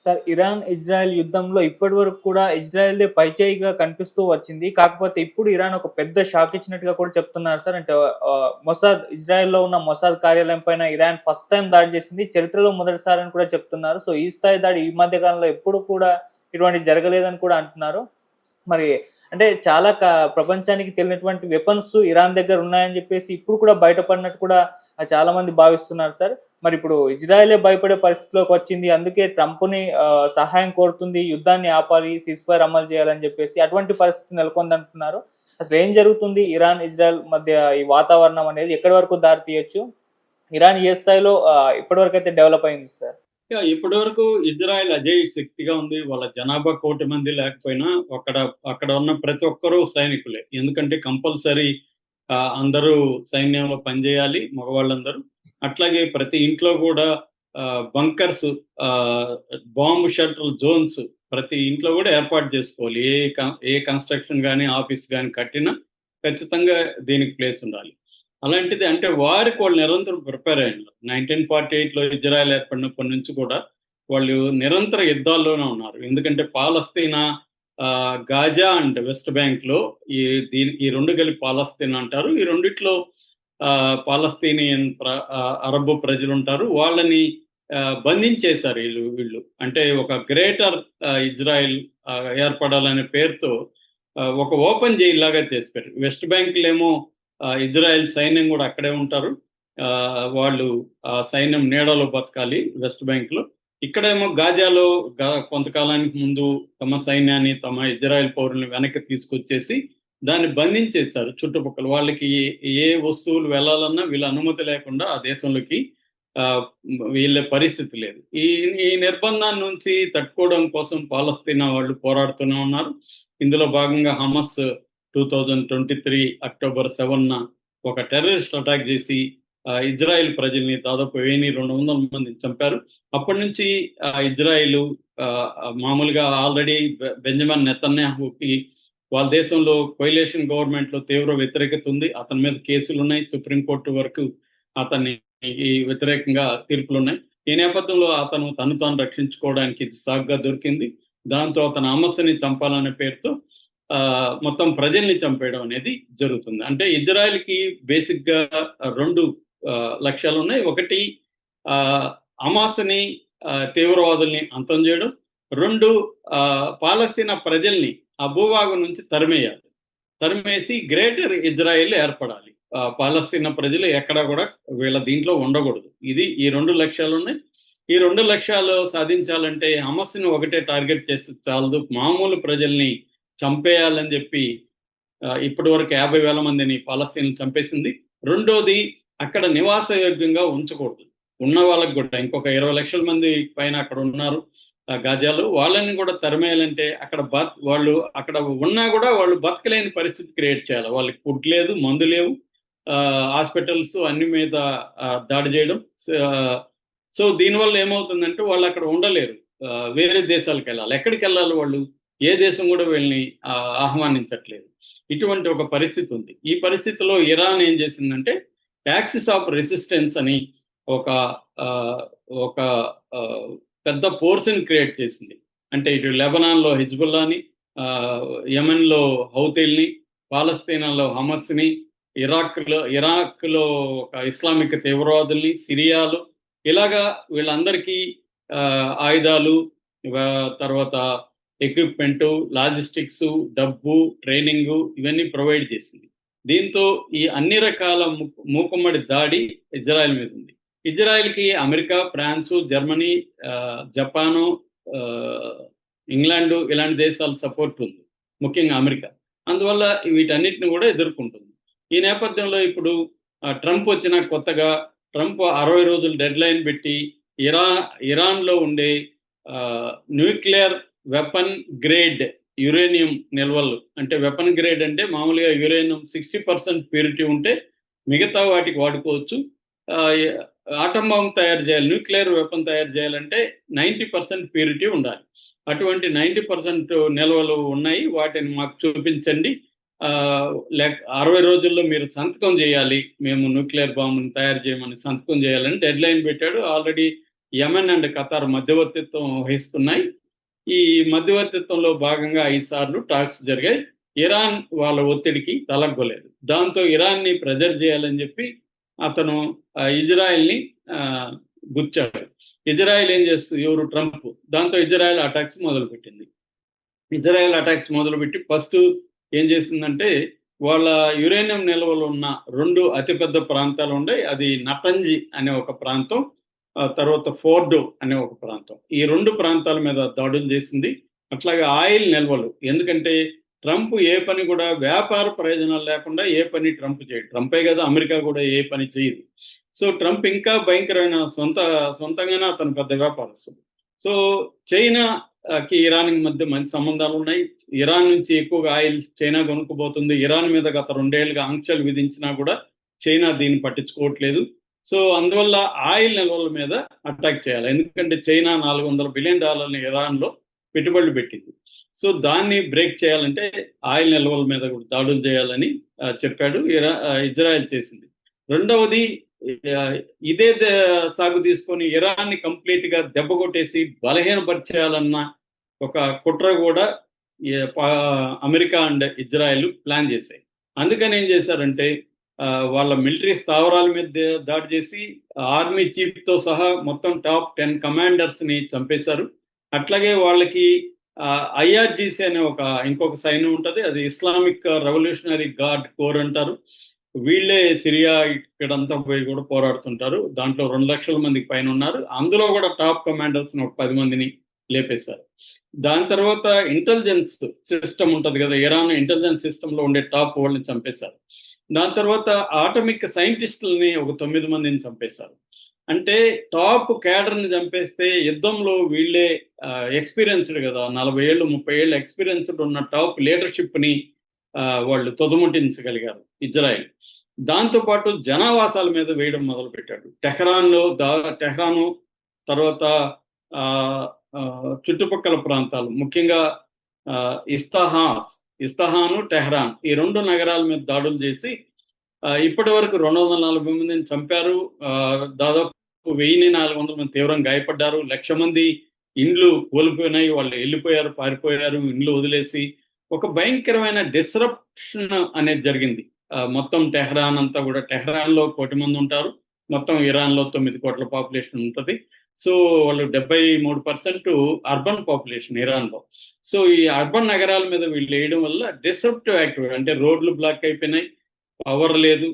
Sir, Iran, Israel యుద్ధంలో ఇప్పటివరకు కూడా ఇజ్రాయెల్‌దే పైచేయిగా కనిపిస్తూ వచ్చింది. కాకపోతే ఇప్పుడు ఇరాన్ ఒక పెద్ద షాక్ ఇచ్చినట్టుగా కూడా చెప్తున్నారు సార్. అంటే మొసాద్ ఇజ్రాయెల్‌లో ఉన్న మొసాద్ కార్యాలయం పైన ఇరాన్ ఫస్ట్ టైమ్ దాడి చేసింది. చరిత్రలో మొదటిసారి అని కూడా చెప్తున్నారు. సో, ఈ స్థాయి దాడి ఈ మధ్య కాలంలో ఎప్పుడు కూడా ఇటువంటిది జరగలేదని కూడా అంటున్నారు. మరి అంటే చాలా ప్రపంచానికి తెలియనటువంటి వెపన్స్ ఇరాన్ దగ్గర ఉన్నాయని జెప్పేసి ఇప్పుడు కూడా బయటపడినట్టు కూడా చాలా మంది భావిస్తున్నారు సార్. మరిప్పుడు ఇజ్రాయెలే భయపడే పరిస్థితిలోకొచ్చింది. అందుకే ట్రంప్‌ని సహాయం కోరుతుంది. యుద్ధాన్ని ఆపాలి, సీజ్‌ఫైర్ అమలు చేయాలని జెప్పేసి అటువంటి పరిస్థితి నెలకొందంటున్నారు. అసలేం జరుగుతుంది ఇరాన్, ఇజ్రాయెల్ మధ్య ఈ వాతావరణం అనేది ఎక్కడి వరకు దారి తీయొచ్చు? ఇరాన్ ఏ స్థాయిలో ఇప్పటివరకైతే డెవలప్ అయింది సార్? ఇప్పటివరకు ఇజ్రాయెల్ అజేయ శక్తిగా ఉంది. వాళ్ళ జనాభా 1,00,00,000 మంది లేకపోయినా అక్కడ అక్కడ ఉన్న ప్రతి ఒక్కరు సైనికులే. ఎందుకంటే కంపల్సరీ అందరూ సైన్యంలో పనిచేయాలి మగవాళ్ళందరూ. అట్లాగే ప్రతి ఇంట్లో కూడా బంకర్స్, ఆహ్, బాంబ్ షెల్టర్ జోన్స్ ప్రతి ఇంట్లో కూడా ఏర్పాటు చేసుకోవాలి. ఏ కన్‌స్ట్రక్షన్ గాని, ఆఫీస్ గాని కట్టినా ఖచ్చితంగా దీనికి ప్లేస్ ఉండాలి. అలాంటిది అంటే వారికి వాళ్ళు నిరంతరం ప్రిపేర్ అయ్యున్నారు. 1948లో ఇజ్రాయెల్ ఏర్పడినప్పటి నుంచి కూడా వాళ్ళు నిరంతర యుద్ధాల్లోనే ఉన్నారు. ఎందుకంటే పాలస్తీనా, గాజా అండ్ వెస్ట్ బ్యాంక్‌లో ఈ ఈ 2 కలిపి పాలస్తీనా అంటారు. ఈ రెండిట్లో పాలస్తీనియన్ అరబ్ ప్రజలుంటారు. వాళ్ళని బంధించేశారు వీళ్ళు. అంటే ఒక గ్రేటర్ ఇజ్రాయెల్ ఏర్పడాలనే పేరుతో ఒక ఓపెన్ జైల్ లాగా చేసి పెట్టారు. వెస్ట్ బ్యాంక్‌లేమో ఇజ్రాయెల్ సైన్యం కూడా అక్కడే ఉంటారు. వాళ్ళు సైన్యం నీడలో బతకాలి వెస్ట్ బ్యాంక్‌లో. ఇక్కడేమో గాజాలో కొంతకాలానికి ముందు తమ సైన్యాన్ని, తమ ఇజ్రాయెల్ పౌరుల్ని వెనక్కి తీసుకొచ్చేసి దాన్ని బంధించేశారు చుట్టుపక్కల. వాళ్ళకి ఏ వస్తువులు వెళ్ళాలన్నా వీళ్ళ అనుమతి లేకుండా ఆ దేశంలోకి వెళ్ళే పరిస్థితి లేదు. ఈ ఈ నిర్బంధాన్ని నుంచి తట్టుకోవడం కోసం పాలస్తీనా వాళ్ళు పోరాడుతూనే ఉన్నారు. ఇందులో భాగంగా హమస్ 2023 అక్టోబర్ 7న ఒక టెర్రరిస్ట్ అటాక్ చేసి ఇజ్రాయెల్ ప్రజల్ని దాదాపు 1200 మందిని చంపారు. అప్పటి నుంచి ఇజ్రాయెల్ మామూలుగా ఆల్రెడీ బెంజమిన్ నెతన్యాహుకి వాళ్ళ దేశంలో కొయిలేషన్ గవర్నమెంట్‌లో తీవ్ర వ్యతిరేకత ఉంది. అతని మీద కేసులున్నాయి. సుప్రీం కోర్ట్ వరకు అతన్ని వ్యతిరేకంగా తీర్పులున్నాయి. ఈ నేపథ్యంలో అతను తను తాను రక్షించుకోవడానికి ఇది సాకుగా దొరికింది. దాంతో అతను హమస్‌ని చంపాలనే పేరుతో మొత్తం ప్రజల్ని చంపేయడం అనేది జరుగుతుంది. అంటే ఇజ్రాయెల్‌కి బేసిక్‌గా 2 లక్ష్యాలున్నాయి. ఒకటి హమాస్‌ని తీవ్రవాదుల్ని అంతం చేయడం. 2 పాలస్తీనా ప్రజల్ని ఆ భూభాగం నుంచి తరిమేయాలి. తరిమేసి గ్రేటర్ ఇజ్రాయెల్ ఏర్పడాలి. పాలస్తీనా ప్రజలు ఎక్కడా కూడా వీళ్ళ దీంట్లో ఉండకూడదు. ఇది ఈ 2 లక్ష్యాలున్నాయి. ఈ 2 లక్ష్యాలు సాధించాలంటే హమస్‌ని ఒకటే టార్గెట్ చేస్తే చాలదు. మామూలు ప్రజల్ని చంపేయాలని చెప్పి ఇప్పటివరకు 50,000 మందిని పాలస్తీన్‌లు చంపేసింది. రెండోది అక్కడ నివాసయోగ్యంగా ఉంచకూడదు. ఉన్న వాళ్ళకి కూడా ఇంకొక 20 లక్షల మంది పైన అక్కడ ఉన్నారు గాజాలో. వాళ్ళని కూడా తరిమేయాలంటే అక్కడ వాళ్ళు అక్కడ ఉన్నా కూడా వాళ్ళు బతకలేని పరిస్థితి క్రియేట్ చేయాలి. వాళ్ళకి ఫుడ్ లేదు, మందు లేవు. హాస్పిటల్స్ అన్ని మీద దాడి చేయడం. సో దీనివల్ల ఏమవుతుందంటే వాళ్ళు అక్కడ ఉండలేరు. వేరే దేశాలకెళ్ళాలి. ఎక్కడికెళ్ళాలి వాళ్ళు? ఏ దేశం కూడా వీళ్ళని ఆహ్వానించట్లేదు. ఇటువంటి ఒక పరిస్థితి ఉంది. ఈ పరిస్థితిలో ఇరాన్ ఏం చేసిందంటే యాక్సిస్ ఆఫ్ రెసిస్టెన్స్ అని ఒక ఒక పెద్ద ఫోర్స్‌ని క్రియేట్ చేసింది. అంటే ఇటు లెబనాన్‌లో హిజ్బుల్లాని, యెమెన్‌లో హౌతీల్ని, పాలస్తీనాలో హమస్‌ని, ఇరాక్‌లో ఒక ఇస్లామిక్ తీవ్రవాదుల్ని, సిరియాలో ఇలాగా వీళ్ళందరికీ ఆయుధాలు, తర్వాత ఎక్విప్‌మెంటు, లాజిస్టిక్సు, డబ్బు, ట్రైనింగు ఇవన్నీ ప్రొవైడ్ చేసింది. దీంతో ఈ అన్ని రకాల మూకుమ్మడి దాడి ఇజ్రాయెల్ మీద ఉంది. ఇజ్రాయెల్‌కి America, France, Germany, Japan, England ఇలాంటి దేశాల సపోర్ట్ ఉంది. ముఖ్యంగా అమెరికా. అందువల్ల వీటన్నిటిని కూడా ఎదుర్కొంటుంది. ఈ నేపథ్యంలో ఇప్పుడు ట్రంప్ వచ్చిన కొత్తగా ట్రంప్ 60 రోజులు డెడ్‌లైన్ పెట్టి ఇరాన్‌లో ఉండే న్యూక్లియర్ వెపన్ గ్రేడ్ యురేనియం నిల్వలు, అంటే వెపన్ గ్రేడ్ అంటే మామూలుగా యురేనియం 60% ప్యూరిటీ ఉంటే మిగతా వాటికి వాడుకోవచ్చు. ఆటమ్ బాంబ్ తయారు చేయాలి, న్యూక్లియర్ వెపన్ తయారు చేయాలంటే 90% ప్యూరిటీ ఉండాలి. అటువంటి 90% నిల్వలు ఉన్నాయి. వాటిని మాకు చూపించండి. 60 రోజుల్లో మీరు సంతకం చేయాలి. మేము న్యూక్లియర్ బాంబుని తయారు చేయమని సంతకం చేయాలని డెడ్‌లైన్ పెట్టాడు. ఆల్రెడీ యెమెన్ అండ్ ఖతార్ మధ్యవర్తిత్వం వహిస్తున్నాయి. ఈ మధ్యవర్తిత్వంలో భాగంగా 5 సార్లు టాక్స్ జరిగాయి. ఇరాన్ వాళ్ళ ఒత్తిడికి తలగ్గలేదు. దాంతో ఇరాన్ని ప్రెజర్ చేయాలని చెప్పి అతను ఇజ్రాయెల్ని గుచ్చాడు. ఇజ్రాయెల్ ఏం చేస్తుంది, ఎవరు, ట్రంప్. దాంతో ఇజ్రాయెల్ అటాక్స్ మొదలుపెట్టింది. ఇజ్రాయెల్ అటాక్స్ మొదలుపెట్టి ఫస్ట్ ఏం చేసిందంటే, వాళ్ళ యురేనియం నిల్వలు ఉన్న 2 అతిపెద్ద ప్రాంతాలు ఉన్నాయి. అది నతంజి అనే ఒక ప్రాంతం, తర్వాత ఫోర్డో అనే ఒక ప్రాంతం. ఈ 2 ప్రాంతాల మీద దాడులు చేసింది. అట్లాగే ఆయిల్ నిల్వలు, ఎందుకంటే ట్రంప్ ఏ పని కూడా వ్యాపార ప్రయోజనాలు లేకుండా ఏ పని ట్రంప్ చేయడు. ట్రంపే కదా, అమెరికా కూడా ఏ పని చేయదు. సో ట్రంప్ ఇంకా భయంకరమైన సొంతంగానే అతను పెద్ద వ్యాపారస్తుడు. సో చైనాకి ఇరాన్కి మధ్య మంచి సంబంధాలు ఉన్నాయి. ఇరాన్ నుంచి ఎక్కువగా ఆయిల్ చైనా కొనుక్కుపోతుంది. ఇరాన్ మీద గత 2 ఏళ్లుగా ఆంక్షలు విధించినా కూడా చైనా దీన్ని పట్టించుకోవట్లేదు. సో అందువల్ల ఆయిల్ నిల్వల మీద అటాక్ చేయాలి. ఎందుకంటే చైనా $400 బిలియన్ ఇరాన్లో పెట్టుబడులు పెట్టింది. సో దాన్ని బ్రేక్ చేయాలంటే ఆయిల్ నిల్వల మీద కూడా దాడులు చేయాలని చెప్పాడు. ఇజ్రాయెల్ చేసింది. రెండవది, ఇదే సాగు తీసుకొని ఇరాన్ని కంప్లీట్ గా దెబ్బ కొట్టేసి బలహీనపరిచేయాలన్న ఒక కుట్ర కూడా అమెరికా అండ్ ఇజ్రాయెల్ ప్లాన్ చేశాయి. అందుకని ఏం చేశారంటే, వాళ్ళ మిలిటరీ స్థావరాల మీద దాడి చేసి ఆర్మీ చీఫ్ తో సహా మొత్తం టాప్ 10 కమాండర్స్ ని చంపేశారు. అట్లాగే వాళ్ళకి IRGC అనే ఇంకొక సైన్యం ఉంటుంది. అది ఇస్లామిక్ రెవల్యూషనరీ గార్డ్ కోర్ అంటారు. వీళ్ళే సిరియా ఇక్కడంతా పోయి కూడా పోరాడుతుంటారు. దాంట్లో 2 లక్షల మందికి పైన ఉన్నారు. అందులో కూడా టాప్ కమాండర్స్ ఒక 10 మందిని లేపేశారు. దాని తర్వాత ఇంటెలిజెన్స్ సిస్టమ్ ఉంటుంది కదా, ఇరాన్ ఇంటెలిజెన్స్ సిస్టమ్ లో ఉండే టాప్ వాళ్ళని చంపేశారు. దాని తర్వాత ఆటమిక్ సైంటిస్టులని ఒక 9 మందిని చంపేశారు. అంటే టాప్ క్యాడర్ని చంపేస్తే యుద్ధంలో వీళ్ళే ఎక్స్పీరియన్స్డ్ కదా, 40 ఏళ్ళు 30 ఏళ్ళు ఎక్స్పీరియన్స్డ్ ఉన్న టాప్ లీడర్షిప్ ని వాళ్ళు తొదముట్టించగలిగారు ఇజ్రాయెల్. దాంతోపాటు జనావాసాల మీద వేయడం మొదలుపెట్టాడు. టెహ్రాను తర్వాత చుట్టుపక్కల ప్రాంతాలు, ముఖ్యంగా ఇస్తహాను, టెహ్రాన్, ఈ 2 నగరాల మీద దాడులు చేసి ఇప్పటి వరకు 240 మందిని చంపారు. దాదాపు 1400 మంది తీవ్రంగా గాయపడ్డారు. 1,00,000 మంది ఇండ్లు కోల్పోయినాయి. వాళ్ళు వెళ్ళిపోయారు, పారిపోయారు ఇండ్లు వదిలేసి. ఒక భయంకరమైన డిస్రప్షన్ అనేది జరిగింది. మొత్తం టెహ్రాన్ అంతా కూడా, టెహ్రాన్లో 1 కోటి మంది ఉంటారు. మొత్తం ఇరాన్లో 9 కోట్ల పాపులేషన్ ఉంటుంది. సో వాళ్ళు 73% అర్బన్ పాపులేషన్ ఇరాన్లో. సో ఈ అర్బన్ నగరాల మీద వీళ్ళు వేయడం వల్ల డిస్రప్టివ్ యాక్టివిటీ, అంటే రోడ్లు బ్లాక్ అయిపోయినాయి, పవర్ లేదు,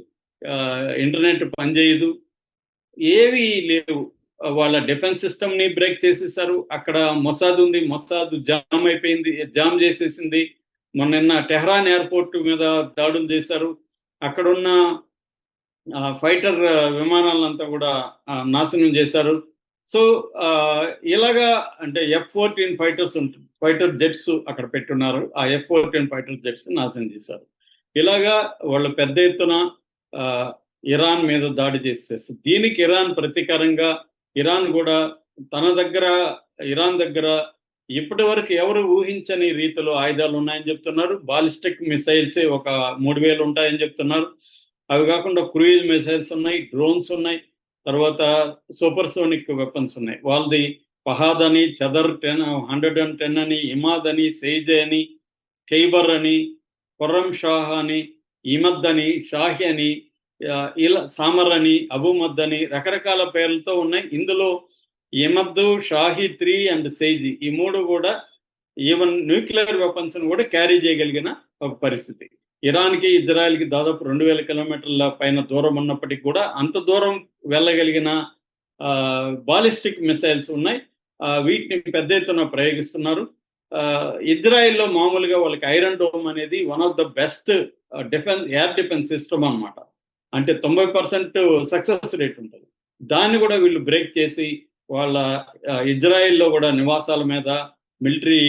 ఇంటర్నెట్ పనిచేయదు, ఏవి లేవు. వాళ్ళ డిఫెన్స్ సిస్టమ్ ని బ్రేక్ చేసేసారు. అక్కడ మొసాద్ ఉంది, మొసాద్ జామ్ చేసేసింది. మొన్న టెహ్రాన్ ఎయిర్పోర్ట్ మీద దాడులు చేశారు. అక్కడున్న ఫైటర్ విమానాలంతా కూడా నాశనం చేశారు. సో ఇలాగా, అంటే F-14 ఫైటర్ జెట్స్ అక్కడ పెట్టున్నారు. ఆ F-14 ఫైటర్ జెట్స్ నాశనం చేశారు. ఇలాగా వాళ్ళు పెద్ద ఎత్తున ఇరాన్ మీద దాడి చేసేస్తారు. దీనికి ఇరాన్ ప్రతీకారంగా, ఇరాన్ కూడా ఇరాన్ దగ్గర ఇప్పటి వరకు ఎవరు ఊహించని రీతిలో ఆయుధాలు ఉన్నాయని చెప్తున్నారు. బాలిస్టిక్ మిసైల్స్ ఒక 3,000 ఉంటాయని చెప్తున్నారు. అవి కాకుండా క్రూయిజ్ మిసైల్స్ ఉన్నాయి, డ్రోన్స్ ఉన్నాయి, తర్వాత సూపర్ సోనిక్ వెపన్స్ ఉన్నాయి. వాళ్ళది ఫహాద్ అని, చదర్ 110 అని, ఇమాద్ అని, సెయిజే అని, ఖైబర్ అని, ఖుర్రం షాహ్ అని, ఇమద్ అని, షాహి అని, ఇలా సామర్ అని, అబుమద్ అని రకరకాల పేర్లతో ఉన్నాయి. ఇందులో ఇమద్, షాహి 3 అండ్ సెయిజీ, ఈ 3 కూడా ఈవెన్ న్యూక్లియర్ వెపన్స్ కూడా క్యారీ చేయగలిగిన ఒక పరిస్థితి. ఇరాన్కి ఇజ్రాయెల్కి దాదాపు 2,000 కిలోమీటర్ల పైన దూరం ఉన్నప్పటికీ కూడా అంత దూరం వెళ్ళగలిగిన బాలిస్టిక్ మిసైల్స్ ఉన్నాయి. వీటిని పెద్ద ఎత్తున ప్రయోగిస్తున్నారు. ఇజ్రాయెల్లో మామూలుగా వాళ్ళకి ఐరన్ డోమ్ అనేది one of the best air defence system అన్నమాట. అంటే 90% సక్సెస్ రేట్ ఉంటుంది. దాన్ని కూడా వీళ్ళు బ్రేక్ చేసి వాళ్ళ ఇజ్రాయెల్లో కూడా నివాసాల మీద, మిలిటరీ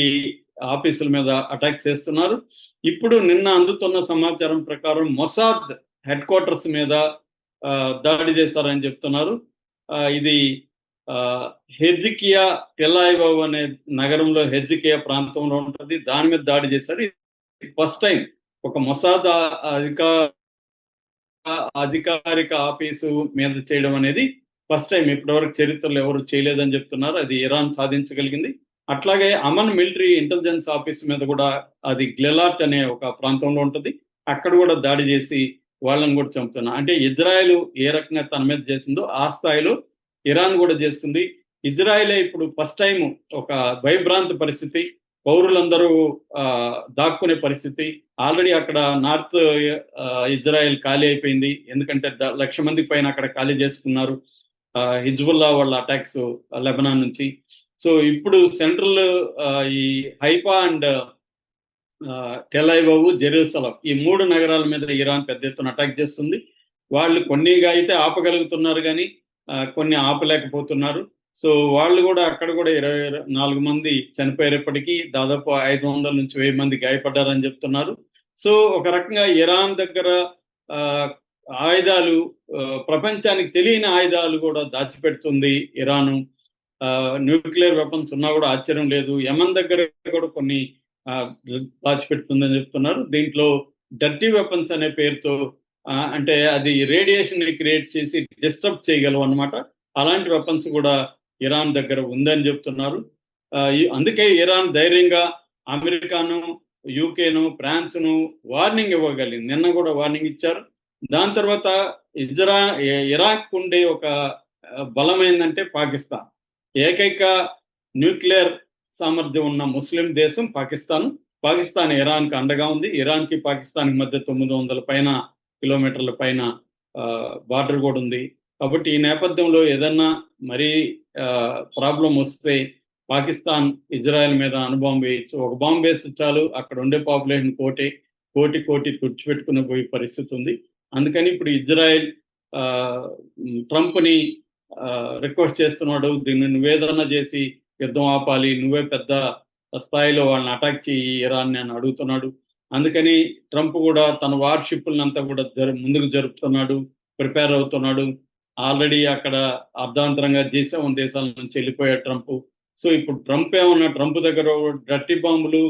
ఆఫీసుల మీద అటాక్ చేస్తున్నారు. ఇప్పుడు నిన్న అందుతున్న సమాచారం ప్రకారం మొసాద్ హెడ్ క్వార్టర్స్ మీద దాడి చేశారని చెప్తున్నారు. ఇది హెర్జికియా టెలాయివ్ అనే నగరంలో, హెర్జికియా ప్రాంతంలో ఉంటుంది. దాని మీద దాడి చేశారు. ఇది ఫస్ట్ టైం ఒక మొసాద్ అధికారిక ఆఫీసు మీద చేయడం అనేది ఫస్ట్ టైం ఇప్పటివరకు చరిత్రలో ఎవరు చేయలేదని చెప్తున్నారు. అది ఇరాన్ సాధించగలిగింది. అట్లాగే అమన్ మిలిటరీ ఇంటెలిజెన్స్ ఆఫీస్ మీద కూడా అది గ్లెలాట్ అనే ఒక ప్రాంతంలో ఉంటుంది. అక్కడ కూడా దాడి చేసి వాళ్ళని కూడా చంపుతున్నారు. అంటే ఇజ్రాయెల్ ఏ రకంగా తన మీద చేసిందో ఆ స్థాయిలో ఇరాన్ కూడా చేస్తుంది. ఇజ్రాయెలే ఇప్పుడు ఫస్ట్ టైం ఒక భయభ్రాంత పరిస్థితి, పౌరులందరూ దాక్కునే పరిస్థితి. ఆల్రెడీ అక్కడ నార్త్ ఇజ్రాయెల్ ఖాళీ అయిపోయింది. ఎందుకంటే 1,00,000 మంది పైన అక్కడ ఖాళీ చేసుకున్నారు హిజ్బుల్లా వాళ్ళ అటాక్స్ లెబనాన్ నుంచి. సో ఇప్పుడు సెంట్రల్ ఈ హైఫా అండ్ టెల్-అవివ్, జెరూసలం ఈ 3 నగరాల మీద ఇరాన్ పెద్ద ఎత్తున అటాక్ చేస్తుంది. వాళ్ళు కొన్నిగా అయితే ఆపగలుగుతున్నారు కానీ కొన్ని ఆపలేకపోతున్నారు. సో వాళ్ళు కూడా అక్కడ కూడా 24 మంది చనిపోయేటప్పటికీ దాదాపు 500 నుంచి 1000 మంది గాయపడ్డారని చెప్తున్నారు. సో ఒక రకంగా ఇరాన్ దగ్గర ఆయుధాలు, ప్రపంచానికి తెలియని ఆయుధాలు కూడా దాచిపెడుతుంది ఇరాను. న్యూక్లియర్ వెపన్స్ ఉన్నా కూడా ఆశ్చర్యం లేదు. యమన్ దగ్గర కూడా కొన్ని దాచిపెడుతుందని చెప్తున్నారు. దీంట్లో డర్టీ వెపన్స్ అనే పేరుతో అంటే అది రేడియేషన్ ని క్రియేట్ చేసి డిస్టర్బ్ చేయగలవు అనమాట. అలాంటి వెపన్స్ కూడా ఇరాన్ దగ్గర ఉందని చెప్తున్నారు. అందుకే ఇరాన్ ధైర్యంగా అమెరికాను, యూకేను, ఫ్రాన్స్ను వార్నింగ్ ఇవ్వగలిగింది. నిన్న కూడా వార్నింగ్ ఇచ్చారు. దాని తర్వాత ఇరాక్ ఉండే ఒక బలం ఏంటంటే పాకిస్తాన్. ఏకైక న్యూక్లియర్ సామర్థ్యం ఉన్న ముస్లిం దేశం పాకిస్తాన్ ఇరాన్కి అండగా ఉంది. ఇరాన్కి పాకిస్తాన్కి మధ్య 900 పైన కిలోమీటర్ల పైన బార్డర్ కూడా ఉంది. కాబట్టి ఈ నేపథ్యంలో ఏదన్నా మరీ ప్రాబ్లం వస్తే పాకిస్తాన్ ఇజ్రాయెల్ మీద అణుబాంబు వేయచ్చు. ఒక బాంబు వేస్తే చాలు, అక్కడ ఉండే పాపులేషన్ కోటి తుడిచిపెట్టుకుని పోయే పరిస్థితి ఉంది. అందుకని ఇప్పుడు ఇజ్రాయెల్ ట్రంప్ని రిక్వెస్ట్ చేస్తున్నాడు, దీన్ని నువ్వేదన్నా చేసి యుద్ధం ఆపాలి, నువ్వే పెద్ద స్థాయిలో వాళ్ళని అటాక్ చేయి ఇరాన్ని అని అడుగుతున్నాడు. అందుకని ట్రంప్ కూడా తన వార్షిప్లంతా కూడా ముందుకు జరుపుతున్నాడు, ప్రిపేర్ అవుతున్నాడు. ఆల్రెడీ అక్కడ అర్ధాంతరంగా G7 దేశాల నుంచి వెళ్ళిపోయాడు ట్రంప్. సో ఇప్పుడు ట్రంప్ దగ్గర డర్టీ బాంబులు,